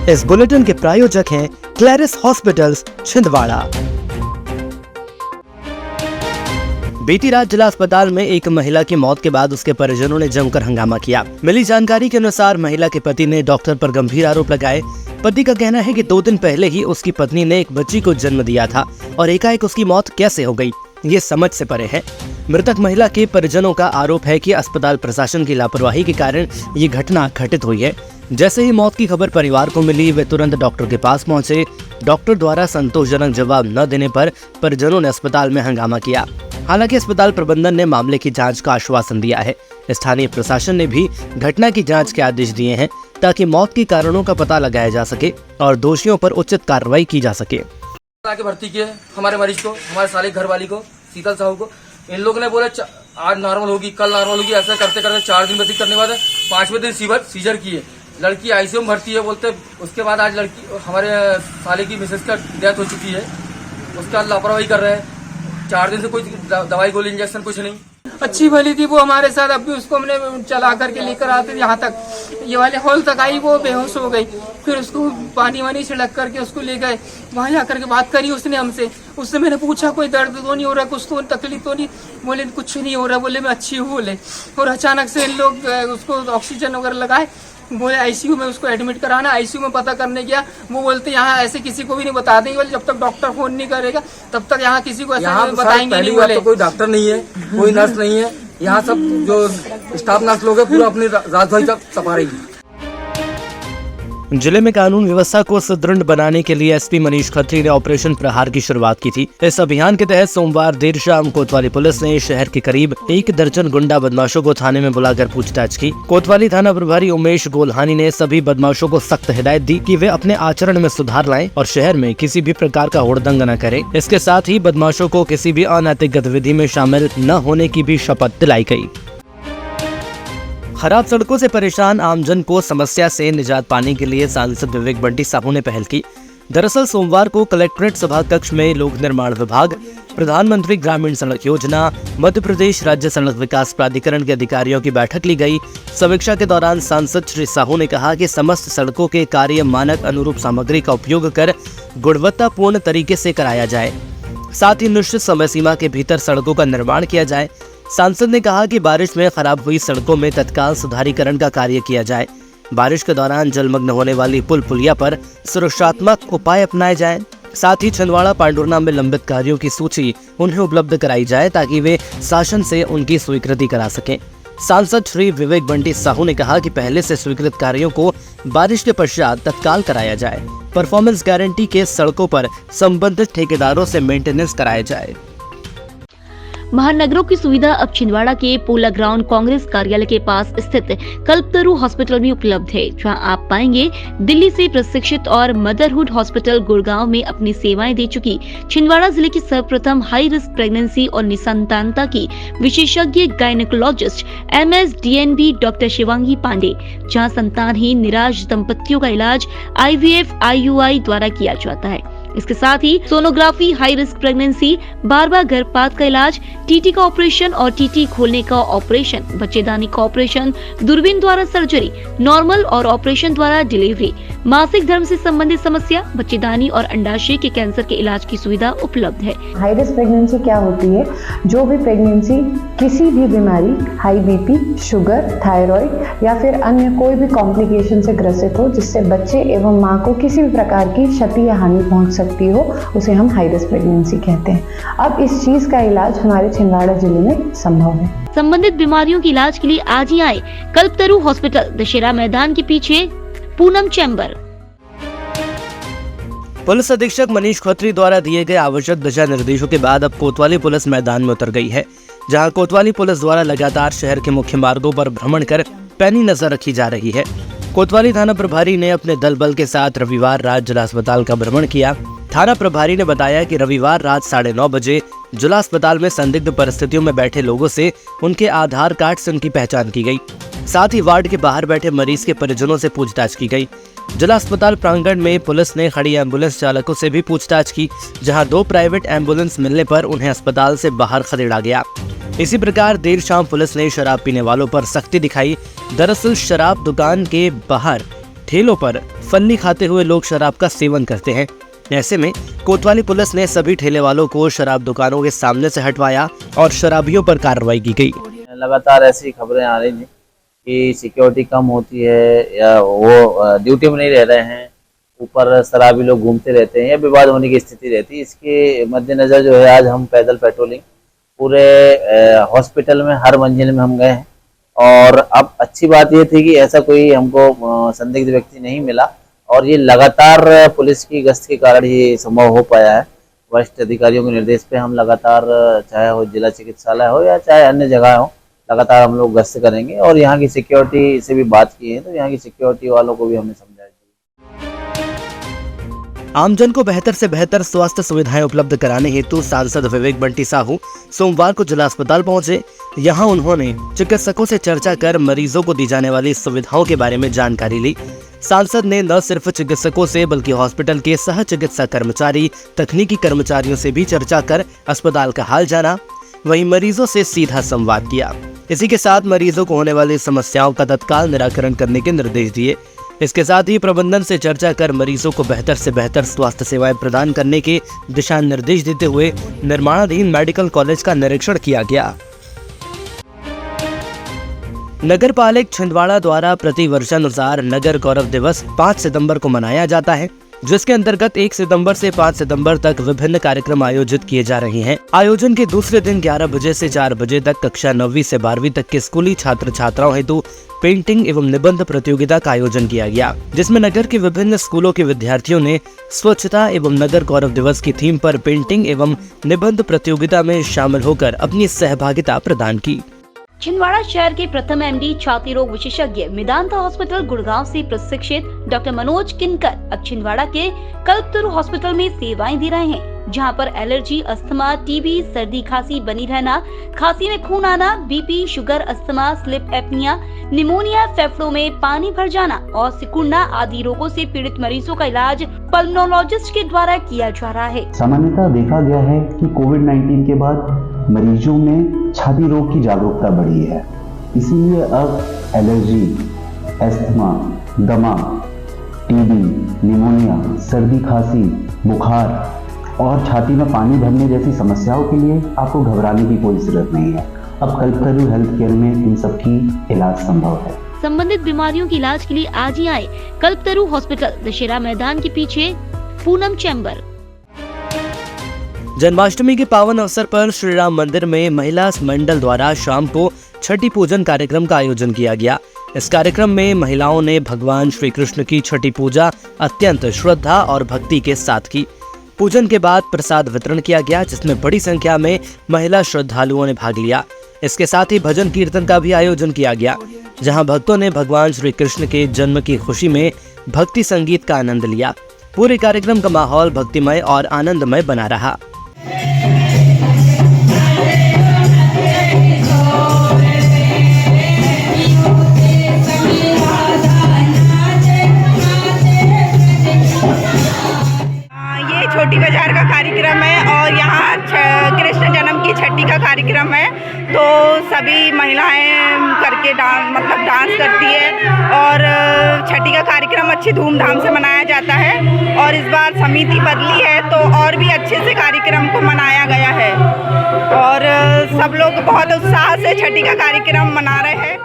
इस बुलेटिन के प्रायोजक हैं क्लैरिस हॉस्पिटल्स छिंदवाड़ा। बीती रात जिला अस्पताल में एक महिला की मौत के बाद उसके परिजनों ने जमकर हंगामा किया। मिली जानकारी के अनुसार महिला के पति ने डॉक्टर पर गंभीर आरोप लगाए। पति का कहना है कि 2 दिन पहले ही उसकी पत्नी ने एक बच्ची को जन्म दिया था और एकाएक उसकी मौत कैसे हो गई, ये समझ से परे है। मृतक महिला के परिजनों का आरोप है कि अस्पताल प्रशासन की लापरवाही के कारण ये घटना घटित हुई है। जैसे ही मौत की खबर परिवार को मिली, वे तुरंत डॉक्टर के पास पहुंचे। डॉक्टर द्वारा संतोषजनक जवाब न देने पर परिजनों ने अस्पताल में हंगामा किया। हालांकि अस्पताल प्रबंधन ने मामले की जांच का आश्वासन दिया है। स्थानीय प्रशासन ने भी घटना की जांच के आदेश दिए हैं ताकि मौत के कारणों का पता लगाया जा सके और दोषियों पर उचित कार्रवाई की जा सके। आके भर्ती किए हमारे मरीज को, हमारे साले घरवाली को, शीतल साहू को। इन लोगों ने बोला आज नॉर्मल होगी, कल नॉर्मल होगी, ऐसा करते करते 4 दिन व्यतीत करने के बाद 5वें दिन सीजर किए। लड़की आईसीयू में भर्ती है बोलते। उसके बाद आज लड़की हमारे साले की मिसेज का डेथ हो चुकी है। उसका लापरवाही कर रहे हैं। 4 दिन से कोई दवाई गोली इंजेक्शन कुछ नहीं। अच्छी भली थी वो हमारे साथ, अब भी उसको हमने चला करके लेकर आते थे। यहाँ तक ये वाले हॉल तक आई, वो बेहोश हो गई। फिर उसको पानी वानी छिड़क करके उसको ले गए। वहाँ जाकर के बात करी उसने हमसे। उससे मैंने पूछा कोई दर्द तो नहीं हो रहा, कुछ तो तकलीफ तो नहीं? बोले कुछ नहीं हो रहा। बोले मैं अच्छी हूँ बोले। और अचानक से इन लोग उसको ऑक्सीजन वगैरह लगाए। बोले आईसीयू में उसको एडमिट कराना। आईसीयू में पता करने गया, वो बोलते यहाँ ऐसे किसी को भी नहीं बता देंगे। बोले जब तक डॉक्टर फोन नहीं करेगा तब तक यहाँ किसी को ऐसा बताएंगे नहीं। बोले तो कोई डॉक्टर नहीं है, कोई नर्स नहीं है। यहाँ सब जो स्टाफ नर्स लोग हैं पूरा अपनी रात भर तक सफा रही है। जिले में कानून व्यवस्था को सुदृढ़ बनाने के लिए एसपी मनीष खत्री ने ऑपरेशन प्रहार की शुरुआत की थी। इस अभियान के तहत सोमवार देर शाम कोतवाली पुलिस ने शहर के करीब 1 दर्जन गुंडा बदमाशों को थाने में बुलाकर पूछताछ की। कोतवाली थाना प्रभारी उमेश गोल्हानी ने सभी बदमाशों को सख्त हिदायत दी कि वे अपने आचरण में सुधार लाएं और शहर में किसी भी प्रकार का हुड़दंग न करें। इसके साथ ही बदमाशों को किसी भी अनैतिक गतिविधि में शामिल न होने की भी शपथ दिलाई गयी। खराब सड़कों से परेशान आमजन को समस्या से निजात पाने के लिए सांसद विवेक बंटी साहू ने पहल की। दरअसल सोमवार को कलेक्ट्रेट सभा कक्ष में लोक निर्माण विभाग, प्रधानमंत्री ग्रामीण सड़क योजना, मध्य प्रदेश राज्य सड़क विकास प्राधिकरण के अधिकारियों की बैठक ली गई। समीक्षा के दौरान सांसद श्री साहू ने कहा कि समस्त सड़कों के कार्य मानक अनुरूप सामग्री का उपयोग कर गुणवत्तापूर्ण तरीके से कराया जाए। साथ ही निश्चित समय सीमा के भीतर सड़कों का निर्माण किया जाए। सांसद ने कहा कि बारिश में खराब हुई सड़कों में तत्काल सुधारीकरण का कार्य किया जाए। बारिश के दौरान जलमग्न होने वाली पुल पुलिया पर सुरक्षात्मक उपाय अपनाए जाएं। साथ ही छिंदवाड़ा पांडुरना में लंबित कार्यों की सूची उन्हें उपलब्ध कराई जाए ताकि वे शासन से उनकी स्वीकृति करा सकें। सांसद श्री विवेक बंटी साहू ने कहा कि पहले से स्वीकृत कार्यों को बारिश के पश्चात तत्काल कराया जाए। परफॉर्मेंस गारंटी के सड़कों पर संबंधित ठेकेदारों से मेंटेनेंस कराया जाए। महानगरों की सुविधा अब छिंदवाड़ा के पोला ग्राउंड कांग्रेस कार्यालय के पास स्थित कल्पतरु हॉस्पिटल में उपलब्ध है, जहां आप पाएंगे दिल्ली से प्रशिक्षित और मदरहुड हॉस्पिटल गुड़गांव में अपनी सेवाएं दे चुकी छिंदवाड़ा जिले की सर्वप्रथम हाई रिस्क प्रेगनेंसी और निसंतानता की विशेषज्ञ gynaecologist MSDNB doctor Shivangi Pandey, जहाँ संतानहीन निराश दंपतियों का इलाज IVF IUI द्वारा किया जाता है। इसके साथ ही सोनोग्राफी, हाई रिस्क प्रेगनेंसी, बार-बार गर्भपात का इलाज, टीटी का ऑपरेशन और टीटी खोलने का ऑपरेशन, बच्चेदानी का ऑपरेशन, दूरबीन द्वारा सर्जरी, नॉर्मल और ऑपरेशन द्वारा डिलीवरी, मासिक धर्म से संबंधित समस्या, बच्चेदानी और अंडाशय के कैंसर के इलाज की सुविधा उपलब्ध है। हाई रिस्क प्रेगनेंसी क्या होती है? जो भी प्रेगनेंसी किसी भी बीमारी, हाई BP, शुगर, थायराइड या फिर अन्य कोई भी कॉम्प्लिकेशन से ग्रसित हो जिससे बच्चे एवं माँ को किसी भी प्रकार की क्षति या हानि पहुंच सकती हो, उसे हम हाई रिस्क प्रेगनेंसी कहते हैं। अब इस चीज का इलाज हमारे छिंदवाड़ा जिले में संभव है। संबंधित बीमारियों के इलाज के लिए आज ही आए कल्पतरु हॉस्पिटल, दशहरा मैदान के पीछे, पूनम चैम्बर। पुलिस अधीक्षक मनीष खत्री द्वारा दिए गए आवश्यक दिशा निर्देशों के बाद अब कोतवाली पुलिस मैदान में उतर गई है, जहां कोतवाली पुलिस द्वारा लगातार शहर के मुख्य मार्गों पर भ्रमण कर पैनी नजर रखी जा रही है। कोतवाली थाना प्रभारी ने अपने दल बल के साथ रविवार रात जिला अस्पताल का भ्रमण किया। थाना प्रभारी ने बताया कि रविवार रात 9:30 बजे जिला अस्पताल में संदिग्ध परिस्थितियों में बैठे लोगों से उनके आधार कार्ड से उनकी पहचान की गई। साथ ही वार्ड के बाहर बैठे मरीज के परिजनों से पूछताछ की गई। जिला अस्पताल प्रांगण में पुलिस ने खड़ी एम्बुलेंस चालकों से भी पूछताछ की, जहां 2 प्राइवेट एम्बुलेंस मिलने पर उन्हें अस्पताल से बाहर खदेड़ा गया। इसी प्रकार देर शाम पुलिस ने शराब पीने वालों पर सख्ती दिखाई। दरअसल शराब दुकान के बाहर ठेलों पर फन्नी खाते हुए लोग शराब का सेवन करते हैं। ऐसे में कोतवाली पुलिस ने सभी ठेले वालों को शराब दुकानों के सामने से हटवाया और शराबियों पर कार्रवाई की गई। लगातार ऐसी खबरें आ रही थी कि सिक्योरिटी कम होती है या वो ड्यूटी में नहीं रह रहे हैं, ऊपर शराबी लोग घूमते रहते हैं या विवाद होने की स्थिति रहती है। इसके मद्देनजर जो है आज हम पैदल पेट्रोलिंग पूरे हॉस्पिटल में हर मंजिल में हम गए हैं और अब अच्छी बात ये थी कि ऐसा कोई हमको संदिग्ध व्यक्ति नहीं मिला और ये लगातार पुलिस की गश्त के कारण ही संभव हो पाया है। वरिष्ठ अधिकारियों के निर्देश पे हम लगातार, चाहे वो जिला चिकित्सालय हो या चाहे अन्य जगह हो, लगातार हम लोग गश्त करेंगे और यहाँ की सिक्योरिटी से भी बात की है तो यहाँ की सिक्योरिटी वालों को भी हमने समझाया। आमजन को बेहतर से बेहतर स्वास्थ्य सुविधाएं उपलब्ध कराने हेतु सांसद विवेक बंटी साहू सोमवार को जिला अस्पताल पहुंचे। यहां उन्होंने चिकित्सकों से चर्चा कर मरीजों को दी जाने वाली सुविधाओं के बारे में जानकारी ली। सांसद ने न सिर्फ चिकित्सकों से बल्कि हॉस्पिटल के सह चिकित्सा कर्मचारी, तकनीकी कर्मचारियों से भी चर्चा कर अस्पताल का हाल जाना, वहीं मरीजों से सीधा संवाद किया। इसी के साथ मरीजों को होने वाली समस्याओं का तत्काल निराकरण करने के निर्देश दिए। इसके साथ ही प्रबंधन से चर्चा कर मरीजों को बेहतर से बेहतर स्वास्थ्य सेवाएं प्रदान करने के दिशा निर्देश देते हुए निर्माणाधीन मेडिकल कॉलेज का निरीक्षण किया गया। नगर पालिक छिंदवाड़ा द्वारा प्रति वर्षानुसार नगर गौरव दिवस 5 सितंबर को मनाया जाता है, जिसके अंतर्गत 1 सितंबर से 5 सितंबर तक विभिन्न कार्यक्रम आयोजित किए जा रहे हैं। आयोजन के दूसरे दिन 11 बजे से 4 बजे तक कक्षा 9वीं से 12वीं तक के स्कूली छात्र छात्राओं हेतु पेंटिंग एवं निबंध प्रतियोगिता का आयोजन किया गया, जिसमें नगर के विभिन्न स्कूलों के विद्यार्थियों ने स्वच्छता एवं नगर गौरव दिवस की थीम पर पेंटिंग एवं निबंध प्रतियोगिता में शामिल होकर अपनी सहभागिता प्रदान की। छिंदवाड़ा शहर के प्रथम एमडी छाती रोग विशेषज्ञ मेदांता हॉस्पिटल गुड़गांव से प्रशिक्षित डॉक्टर मनोज किनकर अब छिंदवाड़ा के कल्पतरु हॉस्पिटल में सेवाएं दे रहे हैं, जहां पर एलर्जी, अस्थमा, टीबी, सर्दी खांसी बनी रहना, खांसी में खून आना, BP, sugar, asthma, slip apnoea, pneumonia, फेफड़ों में पानी भर जाना और सिकुड़ना आदि रोगों से पीड़ित मरीजों का इलाज पल्मोनोलॉजिस्ट के द्वारा किया जा रहा है। सामान्यतः देखा गया है कि कोविड-19 के बाद मरीजों में छाती रोग की जागरूकता बढ़ी है, इसीलिए अब एलर्जी, अस्थमा, दमा, टीबी, निमोनिया, सर्दी खांसी, बुखार और छाती में पानी भरने जैसी समस्याओं के लिए आपको घबराने की कोई जरूरत नहीं है। अब कल्पतरु हेल्थ केयर में इन सब की इलाज संभव है। संबंधित बीमारियों के इलाज के लिए आज ही आए कल्पतरु हॉस्पिटल, दशहरा मैदान के पीछे, पूनम चैम्बर। जन्माष्टमी के पावन अवसर पर श्री राम मंदिर में महिला मंडल द्वारा शाम को छठी पूजन कार्यक्रम का आयोजन किया गया। इस कार्यक्रम में महिलाओं ने भगवान श्री कृष्ण की छठी पूजा अत्यंत श्रद्धा और भक्ति के साथ की। पूजन के बाद प्रसाद वितरण किया गया, जिसमें बड़ी संख्या में महिला श्रद्धालुओं ने भाग लिया। इसके साथ ही भजन कीर्तन का भी आयोजन किया गया, जहां भक्तों ने भगवान श्री कृष्ण के जन्म की खुशी में भक्ति संगीत का आनंद लिया। पूरे कार्यक्रम का माहौल भक्तिमय और आनंदमय बना रहा। छोटी बाजार का कार्यक्रम है और यहाँ कृष्ण जन्म की छठी का कार्यक्रम है, तो सभी महिलाएं करके डांस करती है और छठी का कार्यक्रम अच्छी धूमधाम से मनाया जाता है। और इस बार समिति बदली है तो और भी अच्छे से कार्यक्रम को मनाया गया है और सब लोग बहुत उत्साह से छठी का कार्यक्रम मना रहे हैं।